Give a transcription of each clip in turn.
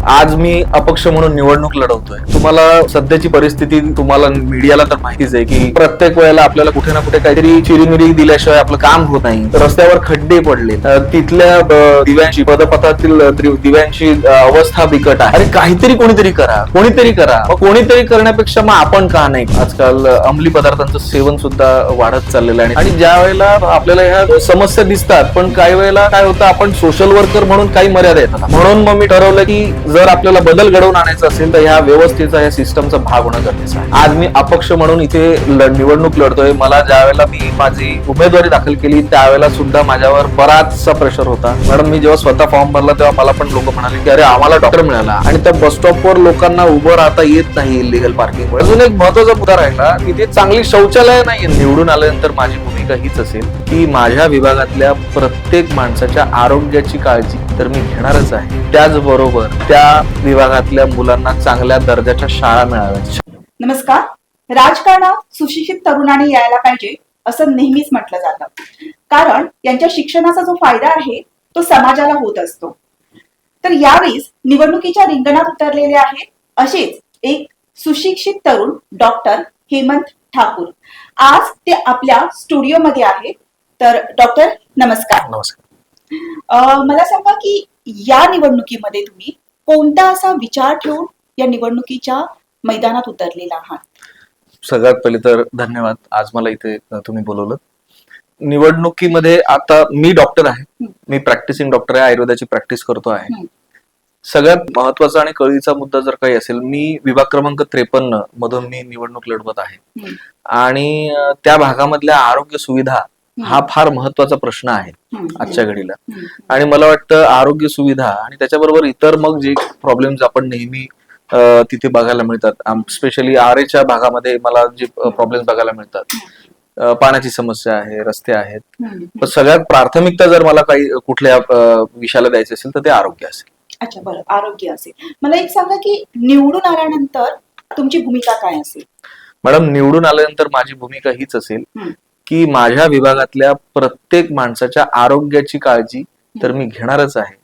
आज मी अपक्ष म्हणून निवडणूक लढवतोय. तुम्हाला सध्याची परिस्थिती तुम्हाला मीडियाला तर माहितीच आहे की प्रत्येक वेळेला आपल्याला कुठे ना कुठे काहीतरी चिरीमिरी दिल्याशिवाय आपलं काम होत नाही. रस्त्यावर खड्डे पडले, तिथल्या दिव्यांची पदपथातील दिव्यांची अवस्था बिकट आहे. अरे काहीतरी कोणीतरी करा, कोणीतरी करा. मग कोणीतरी करण्यापेक्षा मग आपण का नाही? आजकाल अंमली पदार्थांचं सेवन सुद्धा वाढत चाललेलं आहे आणि ज्या वेळेला आपल्याला ह्या समस्या दिसतात, पण काही वेळेला काय होतं, आपण सोशल वर्कर म्हणून काही मर्यादा येतात. म्हणून मग मी ठरवलं की जर आपल्याला बदल घडवून आणायचा असेल तर ह्या व्यवस्थेचा, ह्या सिस्टमचा भाग होणं गरजेचं आहे. आज मी अपक्ष म्हणून इथे निवडणूक लढतोय. मला ज्या वेळेला मी माझी उमेदवारी दाखल केली त्यावेळेला सुद्धा माझ्यावर बराचसा प्रेशर होता. मॅडम, मी जेव्हा स्वतः फॉर्म भरला तेव्हा मला पण लोक म्हणाले की अरे आम्हाला डॉक्टर मिळाला आणि त्या बस स्टॉपवर लोकांना उभं राहता येत नाही इलिगल पार्किंग. अजून एक महत्वाचा मुद्दा राहिला, तिथे चांगली शौचालय नाही. निवडून आल्यानंतर माझी भूमिका हीच असेल की माझ्या विभागातल्या प्रत्येक माणसाच्या आरोग्याची काळजी तर मी घेणारच आहे. त्याचबरोबर त्या विभागातल्या मुलांना चांगल्या दर्जाच्या शाळा मिळाव्यात. नमस्कार. राजकारणात सुशिक्षित तरुणांनी यायला पाहिजे असं नेहमीच म्हटलं जातं, कारण यांच्या शिक्षणाचा जो फायदा आहे तो समाजाला होत असतो. तर यावेळी निवडणुकीच्या रिंगणात उतरलेले आहेत असेच एक सुशिक्षित तरुण डॉक्टर हेमंत ठाकूर. आज ते आपल्या स्टुडिओमध्ये आहेत. तर डॉक्टर नमस्कार. नमस्कार. मला सांगा की या निवडणुकीमध्ये तुम्ही कोणता असा विचार ठेवून या निवडणुकीच्या मैदानात उतरलेला आहात? सगळ्यात पहिले तर धन्यवाद, आज मला इथे तुम्ही बोलवलं. निवडणुकीमध्ये आता मी डॉक्टर आहे, मी प्रॅक्टिसिंग डॉक्टर आहे, आयुर्वेदाची प्रॅक्टिस करतो आहे. सगळ्यात महत्वाचा आणि कळीचा मुद्दा जर काही असेल, मी विभाग क्रमांक 53 मधून मी निवडणूक लढवत आहे आणि त्या भागामधल्या आरोग्य सुविधा हा फार महत्वाचा प्रश्न आहे आजच्या घडीला. आणि मला वाटतं आरोग्य सुविधा आणि त्याच्याबरोबर इतर मग जे प्रॉब्लेम्स आपण नेहमी तिथे बघायला मिळतात, स्पेशली आरेच्या भागामध्ये मला जे प्रॉब्लेम्स बघायला मिळतात, पाण्याची समस्या आहे, रस्ते आहेत, पण सगळ्यात प्राथमिकता जर मला काही कुठल्या विषयाला द्यायचं असेल तर ते आरोग्य असेल. अच्छा, बरं, आरोग्य असेल. मला एक सांगा की निवडून आल्यानंतर तुमची भूमिका काय असेल? मॅडम, निवडून आल्यानंतर माझी भूमिका हीच असेल की माझ्या विभागातल्या प्रत्येक माणसाच्या आरोग्याची काळजी तर मी घेणारच आहे.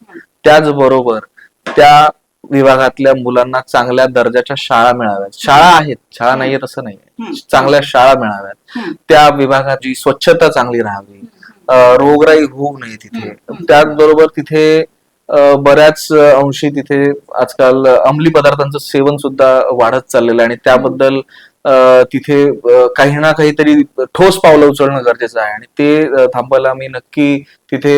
त्याचबरोबर त्या विभागातल्या मुलांना चांगल्या दर्जाच्या शाळा मिळाव्यात. शाळा आहेत, शाळा नाहीयेत असं नाहीये, चांगल्या शाळा मिळाव्यात. त्या विभागाची स्वच्छता चांगली राहावी, रोगराई होऊ नये तिथे. त्याचबरोबर तिथे बऱ्याच अंशी तिथे आजकाल अंमली पदार्थांचं सेवन सुद्धा वाढत चाललेलं आहे आणि त्याबद्दल तिथे काही ना काहीतरी ठोस पावलं उचलणं गरजेचं आहे आणि ते थांबायला मी नक्की तिथे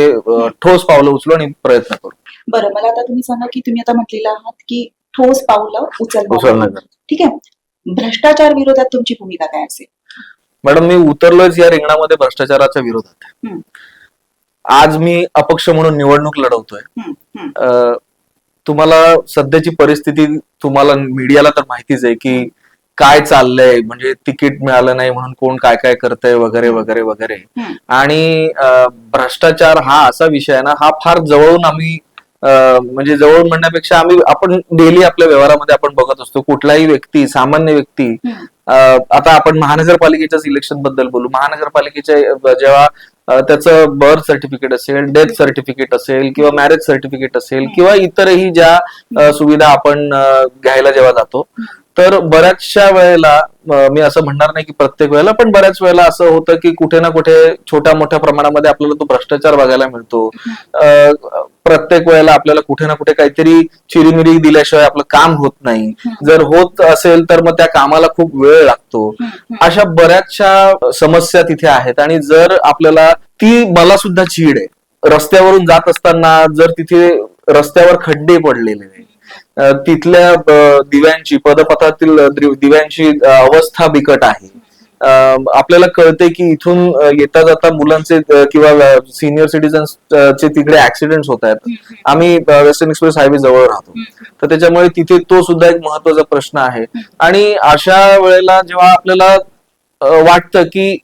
ठोस पावलं उचलू आणि प्रयत्न करू. बरं, मला आता तुम्ही सांगा की तुम्ही आता म्हटलेलं आहात की ठोस पावलं उचलणं. ठीक आहे, भ्रष्टाचार विरोधात तुमची भूमिका काय असेल? मॅडम, मी उतरलोच या रिंगणामध्ये भ्रष्टाचाराच्या विरोधात. आज मी अपक्ष म्हणून निवडणूक लढवतोय. तुम्हाला सध्याची परिस्थिती तुम्हाला मीडियाला तर माहितीच आहे की काय चाललंय, म्हणजे तिकीट मिळालं नाही म्हणून कोण काय काय करतंय वगैरे वगैरे वगैरे. आणि भ्रष्टाचार हा असा विषय आहे ना, हा फार जवळून आम्ही म्हणजे जवळून म्हणण्यापेक्षा आपण डेली आपल्या व्यवहारामध्ये आपण बघत असतो. कुठलाही व्यक्ती, सामान्य व्यक्ती, आता आपण महानगरपालिकेच्या इलेक्शन बद्दल बोलू. महानगरपालिकेच्या जेव्हा त्याचं बर्थ सर्टिफिकेट असेल, डेथ सर्टिफिकेट असेल किंवा मॅरेज सर्टिफिकेट असेल किंवा इतरही ज्या सुविधा आपण घ्यायला जेव्हा जातो, तर बऱ्याचशा वेळेला, मी असं म्हणणार नाही की प्रत्येक वेळेला, पण बऱ्याच वेळेला असं होतं की कुठे ना कुठे छोट्या मोठ्या प्रमाणामध्ये आपल्याला तो भ्रष्टाचार बघायला मिळतो. प्रत्येक वेळेला आपल्याला कुठे ना कुठे काहीतरी चिरीमिरी दिल्याशिवाय आपलं काम होत नाही. जर होत असेल तर मग त्या कामाला खूप वेळ लागतो. अशा बऱ्याचशा समस्या तिथे आहेत आणि जर आपल्याला मला सुद्धा चीड आहे, रस्त्यावरून जात असताना जर तिथे रस्त्यावर खड्डे पडलेले नाही, तिथल्या दिव्यांची पदपथातील दिव्यांची अवस्था बिकट आहे. आपल्याला कळते की इथून येता जाता मुलांचे किंवा सिनियर सिटीजन्सचे तिकडे ऍक्सिडेंट होत आहेत. आम्ही वेस्टर्न एक्सप्रेस हायवे जवळ राहतो, तर त्याच्यामुळे तिथे तो सुद्धा एक महत्वाचा प्रश्न आहे. आणि अशा वेळेला जेव्हा आपल्याला वाटतं की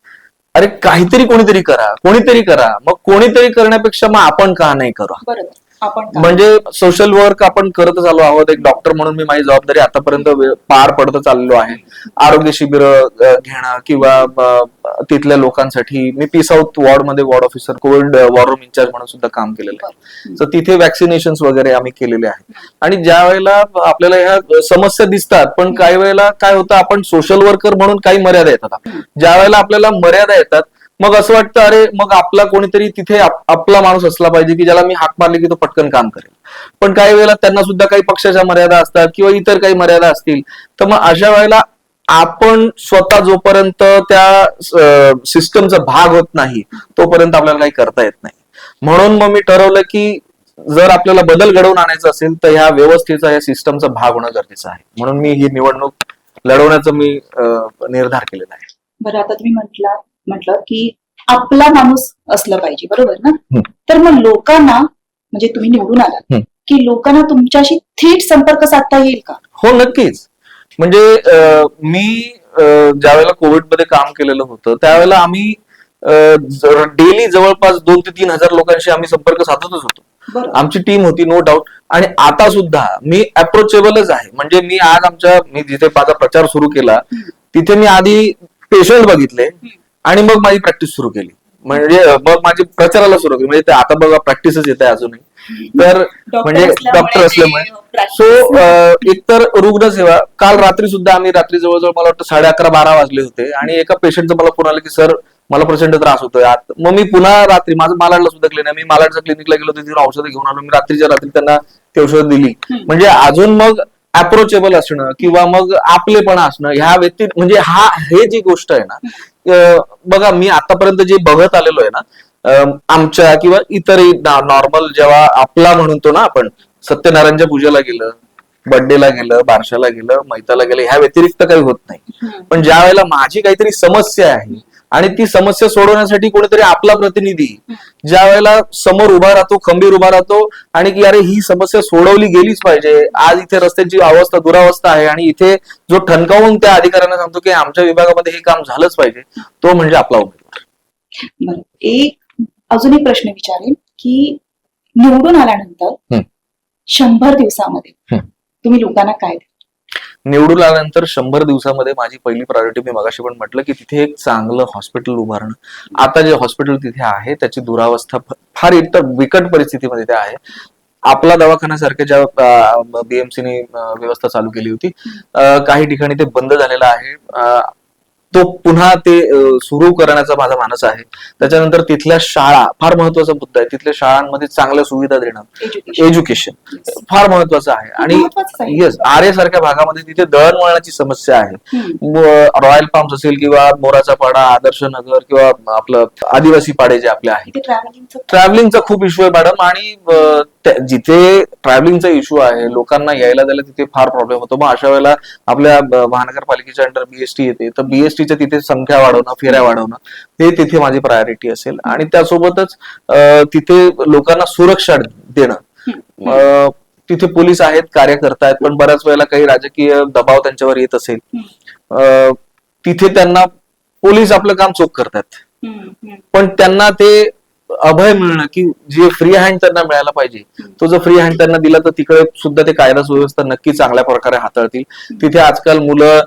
अरे काहीतरी कोणीतरी करा, कोणीतरी करा, मग कोणीतरी करण्यापेक्षा मग आपण का नाही करू? बरोबर. आपण काम- म्हणजे सोशल वर्क आपण करतच आलो आहोत. एक डॉक्टर म्हणून मी माझी जबाबदारी आतापर्यंत पार पडत चाललो आहे. आरोग्य शिबिर घेणं किंवा तिथल्या लोकांसाठी मी पी साऊथ वॉर्ड मध्ये ward officer, Covid war room in charge म्हणून सुद्धा काम केलेलं आहे. तर तिथे वॅक्सिनेशन वगैरे आम्ही केलेले आहेत. आणि ज्या वेळेला आपल्याला ह्या समस्या दिसतात, पण काही वेळेला काय होतं, आपण सोशल वर्कर म्हणून काही मर्यादा येतात. ज्या वेळेला आपल्याला मर्यादा येतात, मग असं वाटतं अरे मग आपला कोणीतरी तिथे आपला माणूस असला पाहिजे की ज्याला मी हाक मारली की तो पटकन काम करेल. पण काही वेळेला त्यांना सुद्धा काही पक्षाच्या मर्यादा असतात किंवा इतर काही मर्यादा असतील. तर मग अशा वेळेला आपण स्वतः जोपर्यंत त्या सिस्टमचा भाग होत नाही तोपर्यंत आपल्याला काही करता येत नाही. म्हणून मग मी ठरवलं की जर आपल्याला बदल घडवून आणायचा असेल तर ह्या व्यवस्थेचा, या सिस्टमचा भाग होणं गरजेचं आहे. म्हणून मी ही निवडणूक लढवण्याचा मी निर्धार केलेला आहे. बरं, आता तुम्ही म्हटलं की आपला माणूस असलं पाहिजे, बरोबर ना? तर मग लोकांना, म्हणजे तुम्ही निवडून आलात की लोकांना तुमच्याशी थेट संपर्क साधता येईल का? हो, नक्कीच. म्हणजे मी ज्या वेळेला कोविड मध्ये काम केलेलं होतं त्यावेळेला आम्ही डेली जवळपास 2 ते 3 हजार लोकांशी आम्ही संपर्क साधतच होतो. आमची टीम होती, नो डाऊट. आणि आता सुद्धा मी अप्रोचेबलच आहे. म्हणजे मी जिथे माझा प्रचार सुरू केला तिथे मी आधी पेशंट बघितले आणि मग माझी प्रॅक्टिस सुरू केली. म्हणजे मग माझी प्रचाराला सुरू केली. म्हणजे आता बघा प्रॅक्टिसच येत आहे अजूनही. तर म्हणजे डॉक्टर असल्यामुळे सो एकतर रुग्णसेवा, काल रात्री सुद्धा आम्ही जवळजवळ मला वाटतं 11:30-12 वाजले होते आणि एका पेशंटचं मला फोन आला की सर मला प्रचंड त्रास होतोय. मग मी पुन्हा रात्री माझं मालाडला सुद्धा क्लिनिक, मी मालाडच्या क्लिनिकला गेलो होतो, तिथे औषधं घेऊन आलो. मी रात्रीच्या रात्री त्यांना ती औषधं दिली. म्हणजे अजून मग अप्रोचेबल असणं किंवा मग आपलेपणा असणं ह्या म्हणजे हे जी गोष्ट आहे ना, बघा मी आतापर्यंत जे बघत आलेलो आहे ना, आमच्या किंवा इतरही नॉर्मल जेव्हा आपला म्हणतो ना आपण, सत्यनारायणच्या पूजेला गेलं, बर्थडेला गेलं, बारशाला गेलं, मैताला गेलं, ह्या व्यतिरिक्त काही होत नाही. पण ज्या वेळेला माझी काहीतरी समस्या आहे आणि ती समस्या सोडवण्यासाठी कोणीतरी आपला प्रतिनिधी ज्या वेळेला समोर उभा राहतो, खंबीर उभा राहतो आणि की अरे ही समस्या सोडवली गेलीच पाहिजे, आज इथे रस्त्याची अवस्था दुरावस्था आहे आणि इथे जो ठणकावून त्या अधिकाऱ्यांना सांगतो की आमच्या विभागामध्ये हे काम झालंच पाहिजे, तो म्हणजे आपला उमेदवार. बरं, अजून एक प्रश्न विचारेन की निवडून आल्यानंतर 100 दिवसामध्ये तुम्ही लोकांना काय द्या? निवडून आल्यानंतर 100 दिवसामध्ये माझी पहिली प्रायोरिटी, मी मगाशी पण म्हटलं की तिथे एक चांगलं हॉस्पिटल उभारणं. आता जे हॉस्पिटल तिथे आहे त्याची दुरावस्था फार इतकं बिकट परिस्थितीमध्ये ते आहे. आपला दवाखान्यासारख्या ज्या बीएमसीने व्यवस्था चालू केली होती, काही ठिकाणी ते बंद झालेलं आहे. तो पुन्हा ते सुरू करण्याचा माझा मानस आहे. त्याच्यानंतर तिथल्या शाळा, फार महत्वाचा मुद्दा आहे. तिथल्या शाळांमध्ये चांगल्या सुविधा देणं, एज्युकेशन फार महत्वाचं आहे. आणि येस, आरे सारख्या भागामध्ये तिथे दळणवळणाची समस्या आहे. रॉयल पाम्स असेल किंवा मोराचा पाडा, आदर्श नगर किंवा आपलं आदिवासी पाडे जे आपले आहेत, ट्रॅव्हलिंगचा खूप इश्यू आहे मॅडम. आणि जिथे ट्रॅव्हलिंगचा इश्यू आहे, लोकांना यायला जायला तिथे फार प्रॉब्लेम होतो. मग अशा वेळेला आपल्या महानगरपालिकेच्या अंडर बीएसटी येते, तर बीएसटीच्या तिथे संख्या वाढवणं, फेऱ्या वाढवणं हे तिथे माझी प्रायोरिटी असेल. आणि त्यासोबतच तिथे लोकांना सुरक्षा देणं. तिथे पोलीस आहेत, कार्य करतायत, पण बऱ्याच वेळेला काही राजकीय दबाव त्यांच्यावर येत असेल, तिथे त्यांना पोलीस आपलं काम चोख करतात, पण त्यांना ते अभय मिळणं की जे फ्री हँड त्यांना मिळायला पाहिजे, तो जर फ्री हँड त्यांना दिला तर तिकडे सुद्धा ते कायदा सुव्यवस्था नक्की चांगल्या प्रकारे हाताळतील. तिथे आजकाल मुलं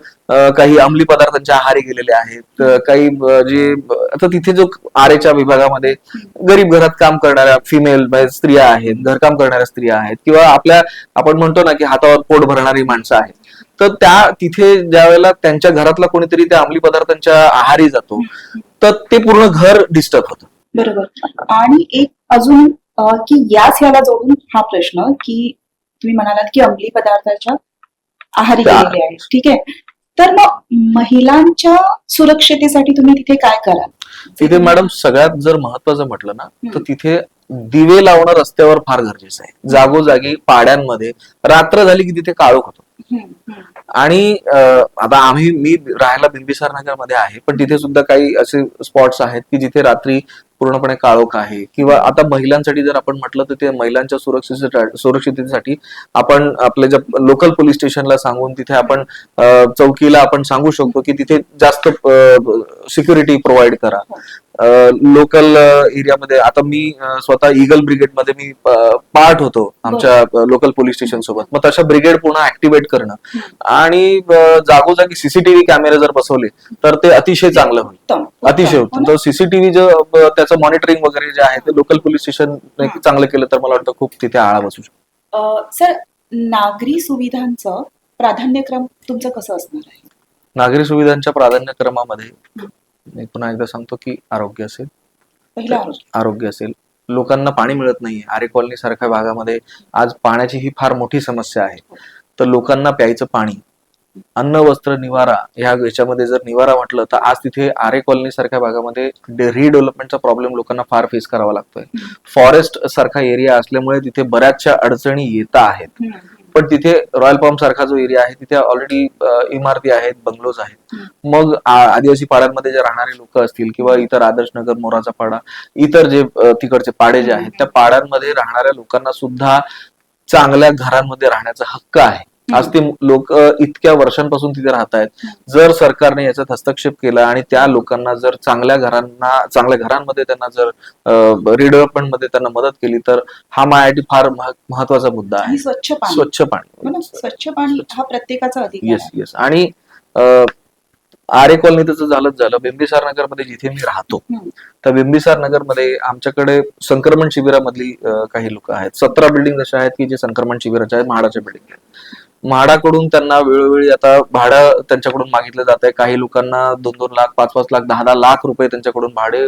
काही अंमली पदार्थांच्या आहारी गेलेले आहेत, काही जे आता तिथे जो आरेच्या विभागामध्ये गरीब घरात काम करणाऱ्या फिमेल स्त्रिया आहेत, घरकाम करणाऱ्या स्त्रिया आहेत, किंवा आपण म्हणतो ना की हातावर पोट भरणारी माणसं आहेत, तर त्या तिथे ज्या वेळेला त्यांच्या घरातला कोणीतरी त्या अंमली पदार्थांच्या आहारी जातो तर ते पूर्ण घर डिस्टर्ब होतं. बरोबर. आणि एक अजून की ह्याला जोडून हा प्रश्न की तुम्ही म्हणालात की अंमली पदार्थाच्या आहारी गेलेले आहेत, ठीक आहे, तर मग महिलांच्या सुरक्षतेसाठी तुम्ही तिथे काय कराल? तिथे मॅडम सगळ्यात जर महत्वाचं म्हटलं ना तर तिथे दिवे लावणं रस्त्यावर फार गरजेचं आहे. जागोजागी पाड्यांमध्ये रात्र झाली की तिथे काळोख होतो. आणि आता मी राहायला बिंबिसार नगर मध्ये आहे, पण तिथे सुद्धा काही असे स्पॉट्स आहेत की जिथे रात्री पूर्णपणे काळोख आहे. किंवा आता महिलांसाठी जर आपण म्हटलं तर ते महिलांच्या सुरक्षिततेसाठी आपण आपल्या ज्या लोकल पोलीस स्टेशनला सांगून तिथे आपण चौकीला आपण सांगू शकतो की तिथे जास्त सिक्युरिटी प्रोव्हाइड करा. लोकल एरियामध्ये आता मी स्वतः ईगल ब्रिगेडमध्ये मी पार्ट होतो आमच्या लोकल पोलीस स्टेशन सोबत. मग तशा ब्रिगेड पुन्हा ऍक्टिव्हेट करणं आणि जागोजागी सीसीटीव्ही कॅमेरे जर बसवले तर ते अतिशय चांगलं होईल, अतिशय उत्तम. तर सीसीटीव्ही त्याचं मॉनिटरिंग वगैरे जे आहे ते लोकल पोलीस स्टेशन चांगलं केलं तर मला वाटतं खूप तिथे आळा बसू शकतो. सर, नागरी सुविधांचं प्राधान्यक्रम तुमचं कसं असणार आहे? नागरी सुविधांच्या प्राधान्यक्रमामध्ये मी पुन्हा एकदा सांगतो की आरोग्य असेल, आरोग्य असेल. लोकांना पाणी मिळत नाही. आरे कॉलनी सारख्या भागामध्ये आज पाण्याची ही फार मोठी समस्या आहे. तर लोकांना प्यायचं पाणी, अन्न, वस्त्र, निवारा याच्यामध्ये जर निवारा म्हटलं तर आज तिथे आरे कॉलनी सारख्या भागामध्ये रिडेव्हलपमेंटचा प्रॉब्लेम लोकांना फार फेस करावा लागतोय. फॉरेस्ट सारखा एरिया असल्यामुळे तिथे बऱ्याचशा अडचणी येत आहेत. पण तिथे रॉयल पाम सारखा जो एरिया आहे तिथे ऑलरेडी इमारती आहेत, बंगलोज आहेत. मग आदिवासी पाड्यांमध्ये जे राहणारे लोक असतील किंवा इतर आदर्श नगर, मोराचा पाडा, इतर जे तिकडचे पाडे जे आहेत त्या पाड्यांमध्ये राहणाऱ्या लोकांना सुद्धा चांगल्या घरांमध्ये राहण्याचा हक्क आहे. आज ते लोक इतक्या वर्षांपासून तिथे राहत आहेत. जर सरकारने याच्यात हस्तक्षेप केला आणि त्या लोकांना जर चांगल्या घरांमध्ये त्यांना जर रिडेव्हलपमेंट मध्ये त्यांना मदत केली तर हा माझ्यासाठी फार महत्वाचा मुद्दा आहे. स्वच्छ पाणी, स्वच्छ पाणी हा प्रत्येकाचा अधिकार आहे. Yes yes. आणि आरे कॉलनी त्याचं झालं बिंबिसार नगर मध्ये जिथे मी राहतो तर बिंबिसार नगर मध्ये आमच्याकडे संक्रमण शिबिरामधली काही लोक आहेत. 17 बिल्डिंग अशा आहेत की जे संक्रमण शिबिराच्या आहेत, म्हाडाच्या बिल्डिंग आहेत. म्हाडाकडून त्यांना वेळोवेळी आता भाडं त्यांच्याकडून मागितलं जात आहे. काही लोकांना 2-2 लाख, 5-5 लाख, 10-10 लाख रुपये त्यांच्याकडून भाडे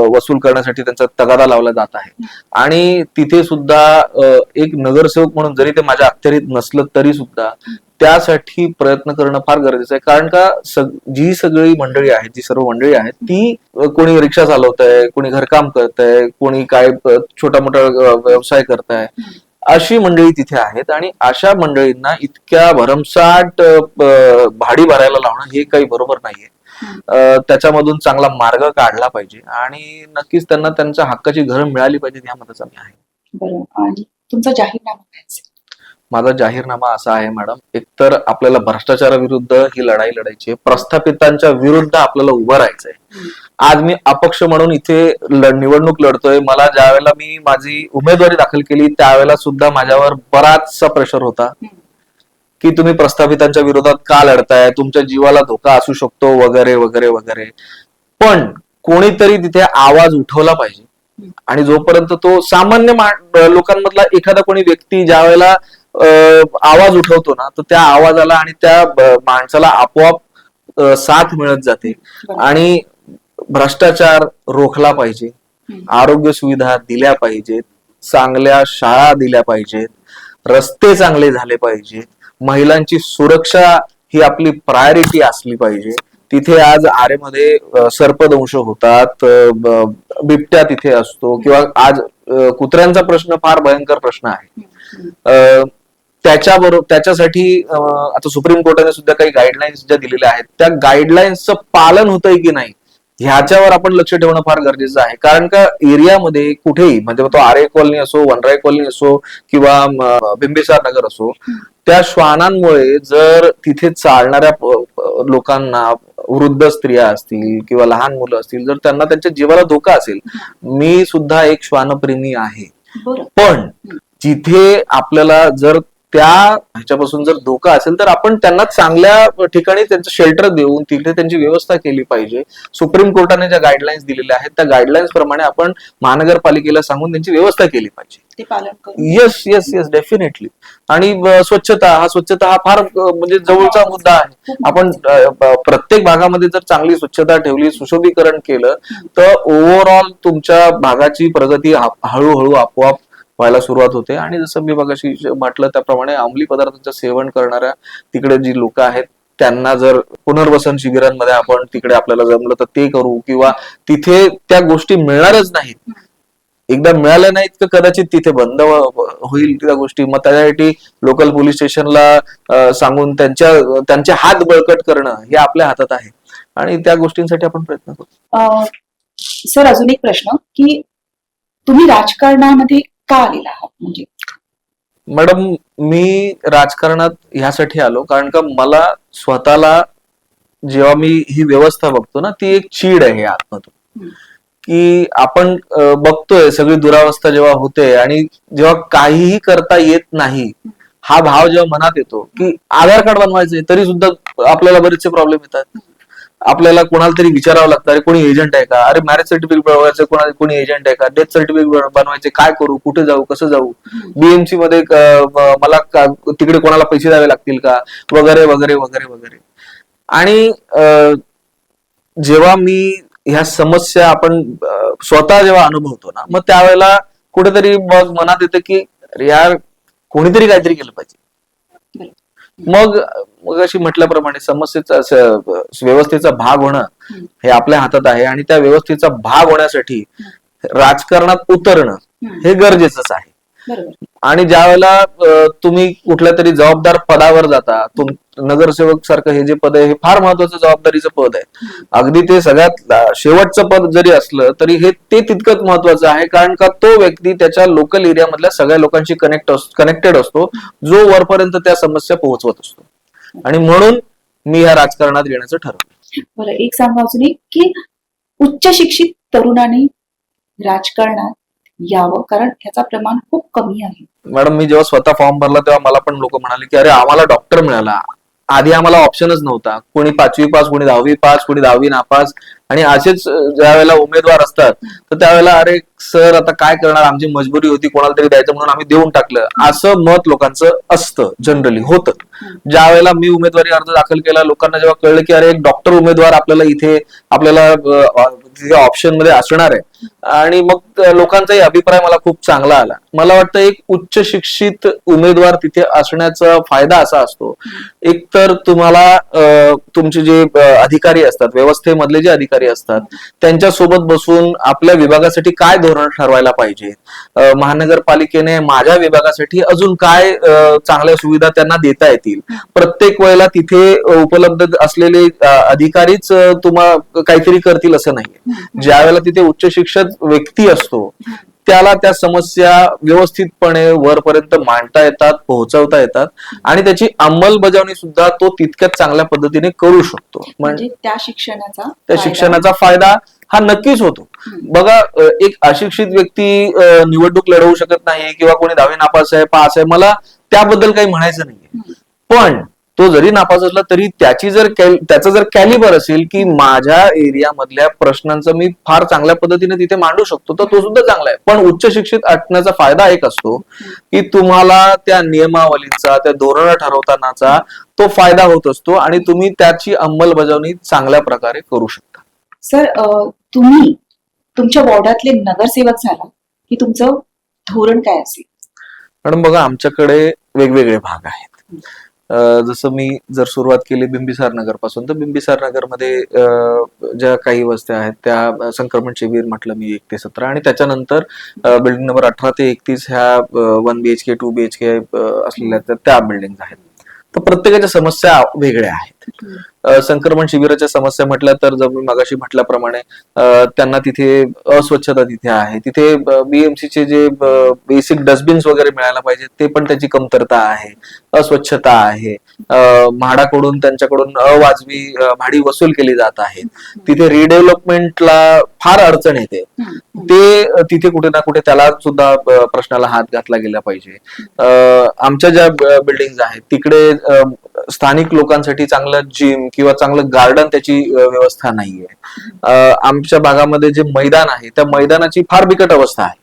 वसूल करण्यासाठी त्यांचा तगादा लावला जात आहे. आणि तिथे सुद्धा एक नगरसेवक म्हणून जरी ते माझ्या अखत्यारीत नसलं तरी सुद्धा त्यासाठी प्रयत्न करणं फार गरजेचं आहे. कारण का जी सगळी मंडळी आहेत, जी सर्व मंडळी आहेत ती कोणी रिक्षा चालवत आहे, कोणी घरकाम करत आहे, कोणी काय छोटा मोठा व्यवसाय करत आहे, अशी मंडळी तिथे आहेत. आणि अशा मंडळींना इतक्या भरमसाठ भाडी भरायला लावणं हे काही बरोबर नाहीये. त्याच्यामधून चांगला मार्ग काढला पाहिजे आणि नक्कीच त्यांना त्यांच्या हक्काची घरं मिळाली पाहिजेत या मताचा मी आहे. बरोबर. आणि तुमचा जाहीरनामा काय असेल? माझा जाहीरनामा असा आहे मॅडम, एकतर आपल्याला भ्रष्टाचाराविरुद्ध ही लढाई लढायची आहे, प्रस्थापितांच्या विरुद्ध आपल्याला उभं राहायचंय. आज मी अपक्ष म्हणून इथे निवडणूक लढतोय. मला ज्या वेळेला मी माझी उमेदवारी दाखल केली त्यावेळेला सुद्धा माझ्यावर बराचसा प्रेशर होता की तुम्ही प्रस्थापितांच्या विरोधात का लढताय, तुमच्या जीवाला धोका असू शकतो वगैरे वगैरे वगैरे. पण कोणीतरी तिथे आवाज उठवला पाहिजे. आणि जोपर्यंत तो सामान्य लोकांमधला एखादा कोणी व्यक्ती ज्या वेळेला आवाज उठवतो ना तर त्या आवाजाला आणि त्या माणसाला आपोआप साथ मिळत जाते. आणि भ्रष्टाचार रोखला पाहिजे, आरोग्य सुविधा दिल्या पाहिजेत, चांगल्या शाळा दिल्या पाहिजेत, रस्ते चांगले झाले पाहिजेत, महिलांची सुरक्षा ही आपली प्रायोरिटी असली पाहिजे. तिथे आज आरेमध्ये सर्पदंश होतात, बिबट्या तिथे असतो किंवा आज कुत्र्यांचा प्रश्न फार भयंकर प्रश्न आहे. त्याच्यासाठी आता सुप्रीम कोर्टाने सुद्धा काही गाईडलाईन्स ज्या दिलेल्या आहेत त्या गाईडलाईन्सचं पालन होतंय की नाही ह्याच्यावर आपण लक्ष ठेवणं फार गरजेचं आहे. कारण का एरियामध्ये कुठेही म्हणजे तो आरे कॉलनी असो, वनराई कॉलनी असो किंवा बिंबिसार नगर असो, त्या श्वानांमुळे जर तिथे चालणाऱ्या लोकांना, वृद्ध स्त्रिया असतील किंवा लहान मुलं असतील, जर त्यांना त्यांच्या जीवाला धोका असेल. मी सुद्धा एक श्वानप्रेमी आहे. पण जिथे आपल्याला जर त्या ह्याच्यापासून जर धोका असेल तर आपण त्यांना चांगल्या ठिकाणी त्यांचं शेल्टर देऊन तिथे त्यांची व्यवस्था केली पाहिजे. सुप्रीम कोर्टाने ज्या गाईडलाईन्स दिलेल्या आहेत त्या गाईडलाईन्स प्रमाणे आपण महानगरपालिकेला सांगून त्यांची व्यवस्था केली पाहिजे. Yes yes yes definitely. आणि स्वच्छता हा फार म्हणजे जवळचा मुद्दा आहे. आपण प्रत्येक भागामध्ये जर चांगली स्वच्छता ठेवली, सुशोभीकरण केलं तर ओव्हरऑल तुमच्या भागाची प्रगती हळूहळू आपोआप व्हायला सुरुवात होते. आणि जसं मी मगाशी म्हटलं त्याप्रमाणे अंमली पदार्थांचं सेवन करणाऱ्या तिकडे जी लोक आहेत त्यांना जर पुनर्वसन शिबिरांमध्ये आपण तिकडे आपल्याला जमलं तर ते करू, किंवा तिथे त्या गोष्टी मिळणारच नाहीत. एकदा मिळाल्या नाहीत तर कदाचित तिथे बंद होईल त्या गोष्टी. मग त्याच्यासाठी लोकल पोलीस स्टेशनला सांगून त्यांचे हात बळकट करणं हे आपल्या हातात आहे आणि त्या गोष्टींसाठी आपण प्रयत्न करू. सर, अजून एक प्रश्न की तुम्ही राजकारणामध्ये का आलेला आहात? म्हणजे मॅडम, मी राजकारणात ह्यासाठी आलो कारण का मला स्वतःला जेव्हा मी ही व्यवस्था बघतो ना ती एक चीड आहे आतमधून. की आपण बघतोय सगळी दुरावस्था जेव्हा होते आणि जेव्हा काहीही करता येत नाही, हा भाव जेव्हा मनात येतो की आधार कार्ड बनवायचंय तरी सुद्धा आपल्याला बरेचसे प्रॉब्लेम येतात. आपल्याला कोणाला तरी विचारावं लागतं, अरे कोणी एजंट आहे का, अरे मॅरेज सर्टिफिकेट बनवायचं कोणी एजंट आहे का, डेथ सर्टिफिकेट बनवायचे, काय करू, कुठे जाऊ, कसं जाऊ, बीएमसी मध्ये मला तिकडे कोणाला पैसे द्यावे लागतील का, वगैरे वगैरे वगैरे वगैरे. आणि जेव्हा मी ह्या समस्या आपण स्वतः जेव्हा अनुभवतो ना, मग त्यावेळेला कुठेतरी मग मनात येतं की अरे यार कोणीतरी काहीतरी केलं पाहिजे. मग अशी म्हटल्याप्रमाणे समस्येचा व्यवस्थेचा भाग होणं हे आपल्या हातात आहे आणि त्या व्यवस्थेचा भाग होण्यासाठी राजकारणात उतरणं हे गरजेचंच आहे. आणि ज्या वेळेला तुम्ही कुठल्या तरी जबाबदार पदावर जाता, नगरसेवक सारखं हे जे पद आहे हे फार महत्वाचं जबाबदारीचं पद आहे. अगदी ते सगळ्यात शेवटचं पद जरी असलं तरी हे ते तितकंच महत्वाचं आहे, कारण का तो व्यक्ती त्याच्या लोकल एरियामधल्या सगळ्या लोकांशी कनेक्टेड असतो, जो वरपर्यंत त्या समस्या पोहोचवत असतो. आणि म्हणून मी ह्या राजकारणात येण्याचं ठरवलं. बरं, एक सांगा अजून एक की उच्च शिक्षित तरुणांनी राजकारणात यावं, कारण याचं प्रमाण खूप कमी आहे. मॅडम, मी जेव्हा स्वतः फॉर्म भरला तेव्हा मला पण लोक म्हणाले की अरे आम्हाला डॉक्टर मिळाला, आधी आम्हाला ऑप्शनच नव्हता, कोणी 5वी पास, कोणी 10वी पास, कोणी 10वी नापास. आणि असेच ज्या वेळेला उमेदवार असतात तर त्यावेळेला अरे सर आता काय करणार, आमची मजबुरी होती, कोणाला तरी द्यायचं म्हणून आम्ही देऊन टाकलं, असं मत लोकांचं असतं, जनरली होतं. ज्या वेळेला मी उमेदवारी अर्ज दाखल केला, लोकांना जेव्हा कळलं की अरे एक डॉक्टर उमेदवार आपल्याला ऑप्शन मध्ये असणार आहे, आणि मग लोकांचाही अभिप्राय मला खूप चांगला आला. मला वाटतं एक उच्च शिक्षित उमेदवार तिथे असण्याचा फायदा असा असतो, एक तर तुम्हाला तुमचे जे अधिकारी असतात, व्यवस्थेमधले जे अधिकारी असतात, त्यांच्यासोबत बसून आपल्या विभागासाठी काय धोरण ठरवायला पाहिजे, महानगरपालिकेने माझ्या विभागासाठी अजून काय चांगल्या सुविधा त्यांना देता येतील. प्रत्येक वेळेला तिथे उपलब्ध असलेले अधिकारीच तुम्हाला काहीतरी करतील असं नाहीये. ज्या वेळेला तिथे उच्च शिक्षित व्यक्ती असतो त्याला त्या समस्या व्यवस्थितपणे वरपर्यंत मांडता येतात, पोहोचवता येतात, आणि त्याची अंमलबजावणी सुद्धा तो तितक्याच चांगल्या पद्धतीने करू शकतो. म्हणजे त्या शिक्षणाचा फायदा हा नक्कीच होतो. बघा, एक अशिक्षित व्यक्ती निवडणूक लढवू शकत नाही किंवा कोणी 10वी नापास आहे, पास आहे, मला त्याबद्दल काही म्हणायचं नाहीये. पण तो जरी नापास असला तरी त्याचं जर कॅलिबर असेल की माझ्या एरियामधल्या प्रश्नांचं मी फार चांगल्या पद्धतीने तिथे मांडू शकतो, तर तो सुद्धा चांगला आहे. पण उच्च शिक्षित असण्याचा फायदा एक असतो की तुम्हाला त्या नियमावलीचा, त्या धोरण ठरवतानाचा तो फायदा होत असतो आणि तुम्ही त्याची अंमलबजावणी चांगल्या प्रकारे करू शकता. सर, तुम्ही तुमच्या वॉर्डातले नगरसेवक झाला की तुमचं धोरण काय असेल? मॅडम बघा, आमच्याकडे वेगवेगळे भाग आहेत. जसं मी जर सुरुवात केली बिंबिसार नगर पासून, तर बिंबिसार नगर मध्ये ज्या काही वस्त्या आहेत त्या संक्रमण शिबिर म्हटलं मी 1 ते 17, आणि त्याच्यानंतर बिल्डिंग नंबर 18 ते 31 ह्या 1 BHK 2 BHK असलेल्या त्या बिल्डिंग आहेत. तर प्रत्येकाच्या समस्या वेगळ्या आहेत. संक्रमण शिबिराच्या समस्या म्हटल्या तर जर मी मगाशी म्हटल्याप्रमाणे त्यांना तिथे अस्वच्छता तिथे आहे, तिथे बीएमसीचे जे बेसिक डस्टबिन्स वगैरे मिळायला पाहिजे ते पण त्याची कमतरता आहे, अस्वच्छता आहे, म्हाडाकडून त्यांच्याकडून अवाजवी भाडी वसूल केली जात आहे, तिथे रिडेव्हलपमेंटला फार अडचण येते, ते तिथे कुठे ना कुठे त्याला सुद्धा प्रश्नाला हात घातला गेला पाहिजे. आमच्या ज्या बिल्डिंग आहेत तिकडे स्थानिक लोकांसाठी चांगलं जिम किंवा चांगलं गार्डन त्याची व्यवस्था नाहीये. आमच्या भागामध्ये जे मैदान आहे त्या मैदानाची फार बिकट अवस्था आहे.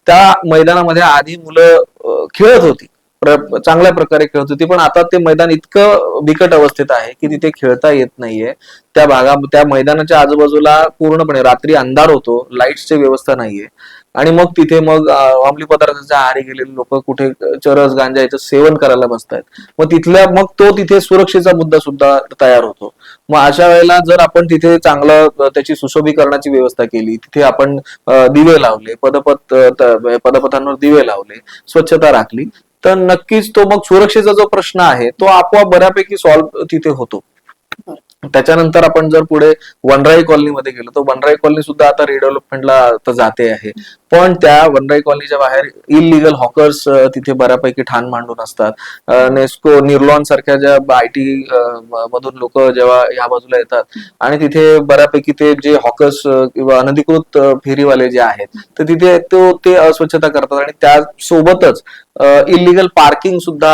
त्या मैदानामध्ये आधी मुलं खेळत होती, चांगल्या प्रकारे खेळत होती, पण आता ते मैदान इतकं बिकट अवस्थेत आहे की तिथे खेळता येत नाहीये. त्या मैदानाच्या आजूबाजूला पूर्णपणे रात्री अंधार होतो, लाईट्सची व्यवस्था नाहीये, आणि मग तिथे अंमली पदार्थाच्या आहारी गेलेले लोक कुठे चरस गांजा याचं सेवन करायला बसतायत. मग तिथे सुरक्षेचा मुद्दा सुद्धा तयार होतो. मग अशा वेळेला जर आपण तिथे चांगलं त्याची सुशोभीकरणाची व्यवस्था केली, तिथे आपण दिवे लावले, पदपथांवर दिवे लावले, स्वच्छता राखली, तर नक्कीच तो मग सुरक्षेचा जो प्रश्न आहे तो आपोआप बऱ्यापैकी सॉल्व्ह तिथे होतो. त्याच्यानंतर आपण जर पुढे वनराई कॉलनीमध्ये गेलो तर वनराई कॉलनी सुद्धा आता रिडेव्हलपमेंटला आता जाते आहे. पण त्या वनराई कॉलनीच्या बाहेर इलिगल हॉकर्स तिथे बऱ्यापैकी ठाण मांडून असतात. नेस्को निर्लॉन सारख्या ज्या IT मधून लोक जेव्हा या बाजूला येतात आणि तिथे बऱ्यापैकी ते जे हॉकर्स किंवा अनधिकृत फेरीवाले जे आहेत तर तिथे ते अस्वच्छता करतात. आणि त्यासोबतच इलिगल पार्किंग सुद्धा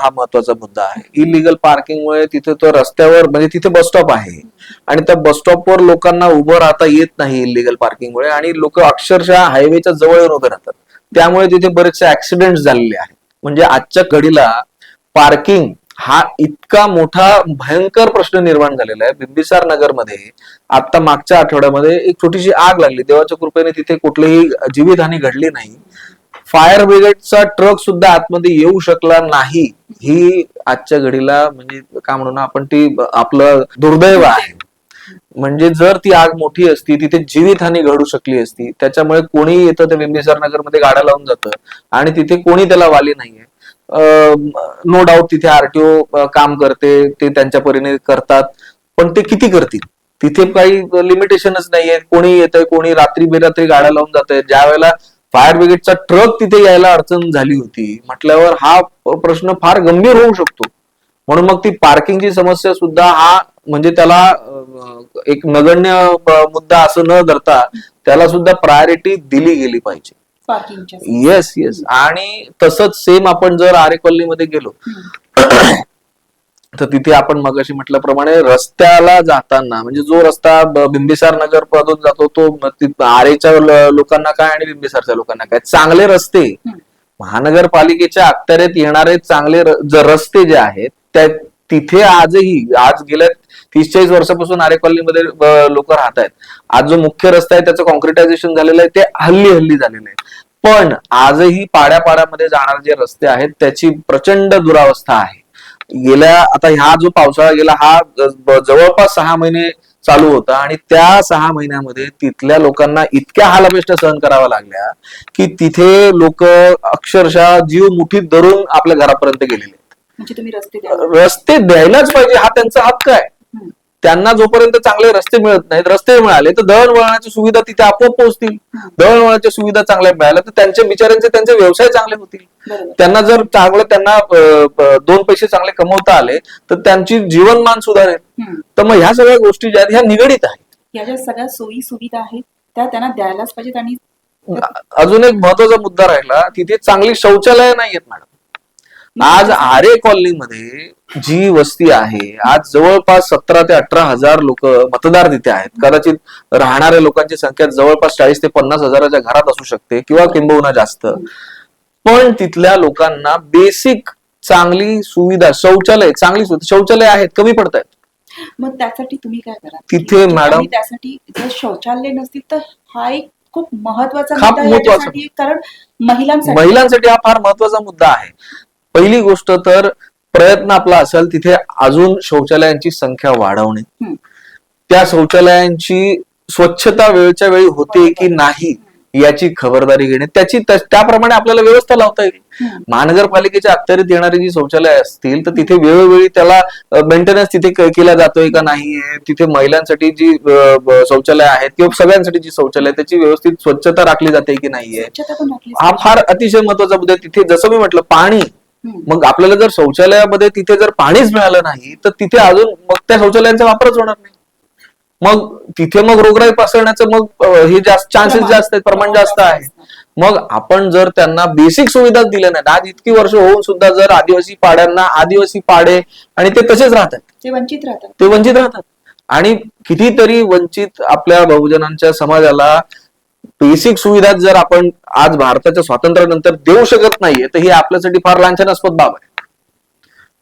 हा महत्वाचा मुद्दा आहे. इलिगल पार्किंगमुळे तिथे तो रस्त्यावर म्हणजे तिथे बस स्टॉप आहे आणि त्या बस स्टॉपवर लोकांना उभं राहता येत नाही इलिगल पार्किंगमुळे आणि लोक अक्षरशः हायवेच्या जवळ येऊन उभे राहतात. त्यामुळे तिथे बरेचसे ऍक्सिडेंट झालेले आहेत. म्हणजे आजच्या घडीला पार्किंग हा इतका मोठा भयंकर प्रश्न निर्माण झालेला आहे. बिंबिसार नगरमध्ये आता मागच्या आठवड्यामध्ये एक छोटीशी आग लागली. देवाच्या कृपेने तिथे कुठलीही जीवितहानी घडली नाही. फायर ब्रिगेडचा ट्रक सुद्धा आतमध्ये येऊ शकला नाही. ही आजच्या घडीला म्हणजे काय म्हणू ना आपण ती आपलं दुर्दैव आहे. म्हणजे जर ती आग मोठी असती तिथे जीवितहानी घडू शकली असती. त्याच्यामुळे कोणी येतं त्या बिंबिसार नगरमध्ये गाड्या लावून जातं आणि तिथे कोणी त्याला वाली नाहीये. नो डाऊट तिथे RTO काम करते, ते त्यांच्या परीने करतात, पण ते किती करतील? तिथे काही लिमिटेशनच नाहीये. कोणी येतंय, कोणी रात्री बेरात्री गाड्या लावून जातंय. ज्या वेळेला फायर ब्रिगेडचा ट्रक तिथे यायला अडचण झाली होती म्हटल्यावर हा प्रश्न फार गंभीर होऊ शकतो. म्हणून मग ती पार्किंगची समस्या सुद्धा हा म्हणजे त्याला एक नगण्य मुद्दा असं न धरता त्याला सुद्धा प्रायोरिटी दिली गेली पाहिजे. Yes yes. आणि तसंच सेम आपण जर आरे कॉलनीमध्ये गेलो तर तिथे आपण मगाशी म्हटल्याप्रमाणे रस्त्याला जाताना म्हणजे जो रस्ता बिंबिसार नगर मधून जातो तो आरेच्या लोकांना काय आणि बिंबिसारच्या लोकांना काय, चांगले रस्ते महानगरपालिकेच्या अखत्यारीत येणारे चांगले रस्ते जे आहेत त्या तिथे आजही आज गेल्या 30-40 वर्षापासून आरे कॉलनीमध्ये लोक राहत आहेत. आज जो मुख्य रस्ता आहे त्याचं कॉन्क्रिटायझेशन झालेलं आहे ते हल्ली झालेलं आहे. पण आजही पाड्यामध्ये जाणारे जे रस्ते आहेत त्याची प्रचंड दुरावस्था आहे. गेल्या आता ह्या जो पावसाळा गेला हा जवळपास 6 महिने चालू होता आणि त्या 6 महिन्यामध्ये तिथल्या लोकांना इतक्या हालापेष्टा सहन कराव्या लागल्या की तिथे लोक अक्षरशः जीव मुठीत धरून आपल्या घरापर्यंत गेलेले. म्हणजे तुम्ही रस्ते द्यायलाच पाहिजे, हा त्यांचा हक्क आहे. त्यांना जोपर्यंत चांगले रस्ते मिळत नाहीत, रस्ते मिळाले तर दळणवळणाची सुविधा तिथे आपोआप पोहोचतील. दळणवळणाच्या सुविधा चांगल्या मिळाल्या तर त्यांच्या बिचाऱ्यांचे त्यांचे व्यवसाय चांगले होतील. त्यांना जर चांगलं त्यांना 2 पैसे चांगले कमवता आले तर त्यांची जीवनमान सुधारेल. तर मग ह्या सगळ्या गोष्टी ज्या आहेत ह्या निगडीत आहेत. या ज्या सगळ्या सोयी सुविधा आहेत त्या त्यांना द्यायलाच पाहिजेत. आणि अजून एक महत्वाचा मुद्दा राहिला, तिथे चांगली शौचालय नाहीयेत मॅडम. आज आरे कॉलनीमध्ये जी वस्ती आहे आज जवळपास 17 ते 18 हजार लोक मतदार तिथे आहेत. कदाचित राहणाऱ्या लोकांची संख्या जवळपास 40 ते 50 हजाराच्या घरात असू शकते किंवा किंबहुना जास्त. पण तिथल्या लोकांना बेसिक चांगली सुविधा शौचालय चांगली शौचालय आहेत कमी पडत आहेत. मग त्यासाठी तुम्ही काय करा तिथे मॅडम, त्यासाठी जर शौचालय नसतील तर हा एक खूप महत्वाचा कारण महिलांसाठी हा फार महत्वाचा मुद्दा आहे. पहिली गोष्ट तर प्रयत्न आपला असेल तिथे अजून शौचालयांची संख्या वाढवणे, त्या शौचालयांची स्वच्छता वेळच्या वेळी होते की नाही याची खबरदारी घेणे, त्याप्रमाणे आपल्याला व्यवस्था लावता येईल. महानगरपालिकेच्या अखत्यारीत येणारी जी शौचालय असतील तर तिथे वेळोवेळी त्याला मेंटेनन्स तिथे केला जातोय का नाहीये, तिथे महिलांसाठी जी शौचालय आहेत किंवा सगळ्यांसाठी जी शौचालय त्याची व्यवस्थित स्वच्छता राखली जाते की नाहीये, हा फार अतिशय महत्वाचा मुद्दा. तिथे जसं मी म्हटलं पाणी, मग आपल्याला जर शौचालयामध्ये तिथे जर पाणीच मिळालं नाही तर तिथे अजून मग त्या शौचालयांचा वापरच होणार नाही. मग तिथे मग रोगराई पसरण्याचं मग हे जास्त चान्सेस जास्त आहेत, प्रमाण जास्त आहे. मग आपण जर त्यांना बेसिक सुविधा दिल्या नाहीत, आज इतकी वर्ष होऊन सुद्धा जर आदिवासी पाड्यांना आदिवासी पाडे आणि ते तसेच राहतात, ते वंचित राहतात. आणि कितीतरी वंचित आपल्या बहुजनांच्या समाजाला बेसिक सुविधा जर आपण आज भारताच्या स्वातंत्र्यानंतर देऊ शकत नाहीये तर ही आपल्यासाठी फार लांछनास्पद बाब आहे.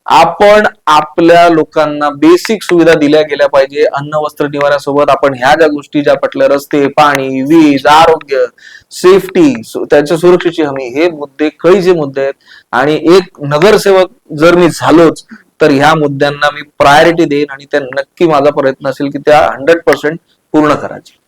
आपण आपल्या लोकांना बेसिक सुविधा दिल्या गेल्या पाहिजे. अन्न वस्त्र निवाऱ्यासोबत आपण ह्या ज्या गोष्टी ज्या पटल्या रस्ते, पाणी, वीज, आरोग्य, सेफ्टी, त्यांच्या सुरक्षेची हमी, हे मुद्दे खळीचे मुद्दे आहेत. आणि एक नगरसेवक जर मी झालोच तर ह्या मुद्द्यांना मी प्रायोरिटी देईन आणि त्या नक्की माझा प्रयत्न असेल की त्या 100% पूर्ण करायची.